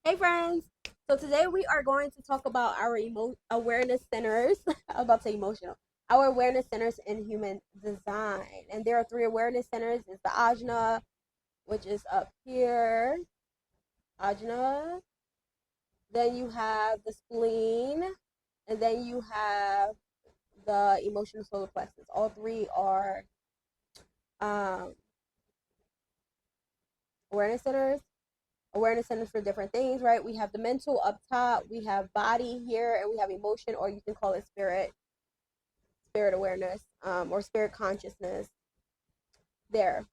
Hey friends! So today we are going to talk about our awareness centers. I was about to say emotional. Our awareness centers in human design. And there are three awareness centers. It's the Ajna, which is up here. Ajna. Then you have the spleen. And then you have the emotional solar plexus. All three are um, awareness centers. Awareness centers for different things, right? We have the mental up top, we have body here, and we have emotion, or you can call it spirit awareness, or spirit consciousness there.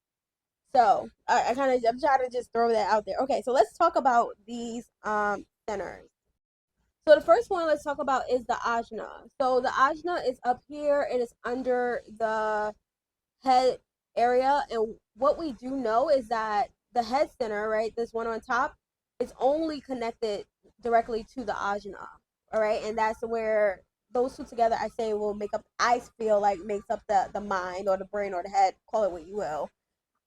So I'm trying to just throw that out there. Okay, so let's talk about these centers. So the first one let's talk about is the ajna. So the ajna is up here. It is under the head area, and what we do know is that the head center, right, this one on top, is only connected directly to the ajna. All right, and that's where those two together, I say, will make up. I feel like makes up the mind or the brain or the head, call it what you will.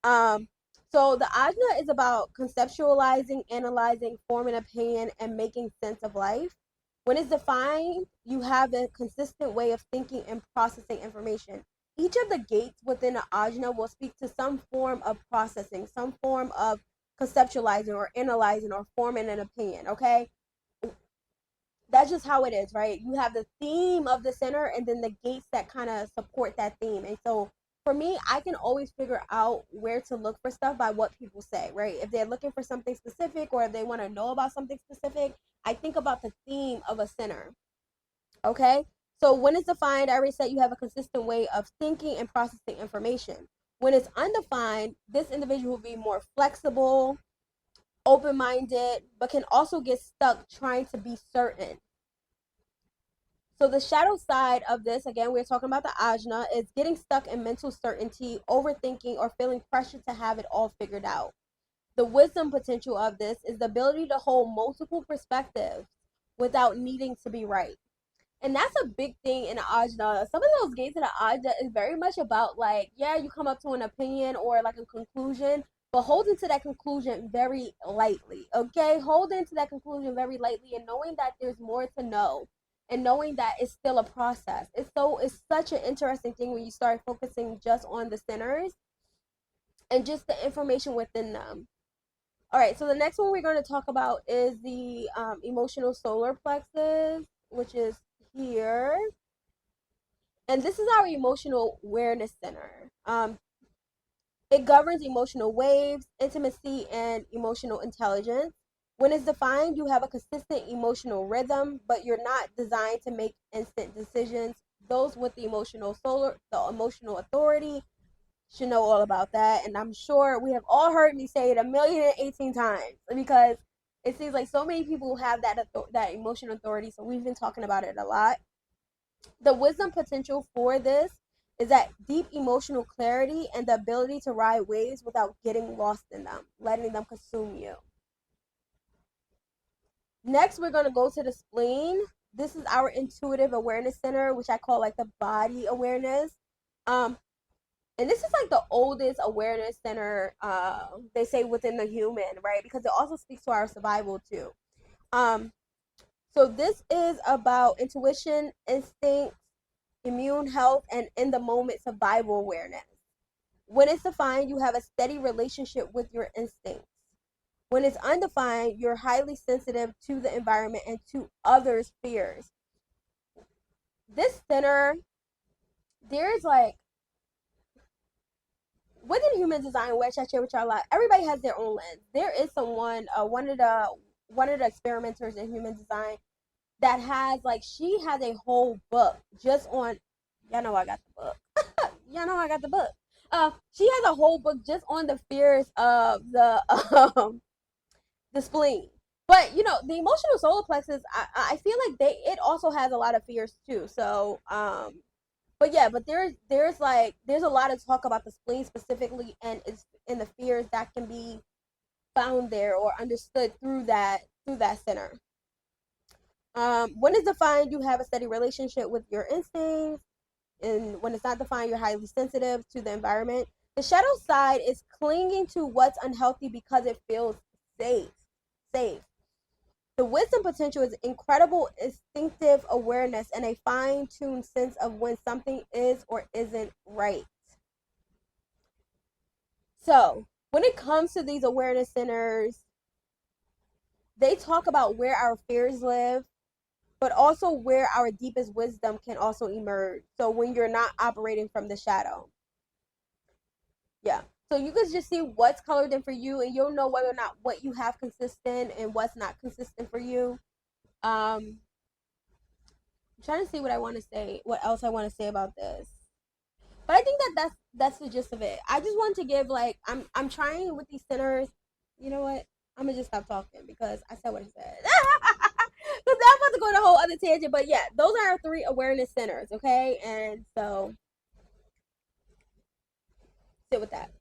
um so the ajna is about conceptualizing, analyzing, forming opinion, and making sense of life. When it's defined, you have a consistent way of thinking and processing information. Each of the gates within the ajna will speak to some form of processing, some form of conceptualizing or analyzing or forming an opinion. Okay, that's just how it is, right? You have the theme of the center and then the gates that kind of support that theme. And so for me, I can always figure out where to look for stuff by what people say, right? If they're looking for something specific or if they want to know about something specific, I think about the theme of a center. Okay? So when it's defined, I already said you have a consistent way of thinking and processing information. When it's undefined, this individual will be more flexible, open minded, but can also get stuck trying to be certain. So the shadow side of this, again, we're talking about the ajna, is getting stuck in mental certainty, overthinking, or feeling pressure to have it all figured out. The wisdom potential of this is the ability to hold multiple perspectives without needing to be right. And that's a big thing in the ajna. Some of those gates in the ajna is very much about, like, yeah, you come up to an opinion or like a conclusion, but holding to that conclusion very lightly. Okay, holding to that conclusion very lightly and knowing that there's more to know, and knowing that it's still a process. It's such an interesting thing when you start focusing just on the centers and just the information within them. All right, so the next one we're going to talk about is the emotional solar plexus, which is here. And this is our emotional awareness center. It governs emotional waves, intimacy, and emotional intelligence. When it's defined, you have a consistent emotional rhythm, but you're not designed to make instant decisions. Those with the emotional authority, should know all about that. And I'm sure we have all heard me say it 1,018 times because it seems like so many people have that emotional authority. So we've been talking about it a lot. The wisdom potential for this is that deep emotional clarity and the ability to ride waves without getting lost in them, letting them consume you. Next, we're going to go to the spleen. This is our intuitive awareness center, which I call like the body awareness. Um, and this is like the oldest awareness center, they say, within the human, right? Because it also speaks to our survival too. Um, so this is about intuition, instinct, immune health, and in the moment survival awareness. When it's defined, you have a steady relationship with your instincts. When it's undefined, you're highly sensitive to the environment and to others' fears. This center, there's like, within human design, which I share with y'all a lot, everybody has their own lens. There is someone, one of the experimenters in human design that has, like, she has a whole book just on, y'all know I got the book. Y'all know I got the book. She has a whole book just on the fears of the spleen. But the emotional solar plexus, I feel like it also has a lot of fears too. So but yeah, but there's a lot of talk about the spleen specifically, and it's in the fears that can be found there or understood through that center. When it's defined, you have a steady relationship with your instincts, and when it's not defined, you're highly sensitive to the environment. The shadow side is clinging to what's unhealthy because it feels safe. Safe. The wisdom potential is incredible instinctive awareness and a fine-tuned sense of when something is or isn't right. So, when it comes to these awareness centers, they talk about where our fears live, but also where our deepest wisdom can also emerge. So, when you're not operating from the shadow. Yeah. So, you can just see what's colored in for you, and you'll know whether or not what you have consistent and what's not consistent for you. I'm trying to see what I want to say, what else I want to say about this. But I think that that's the gist of it. I just want to give like I'm trying with these centers. You know what? I'm gonna just stop talking because I said what I said. Because I'm about to go on a whole other tangent. But yeah, those are our 3 awareness centers. Okay, and so sit with that.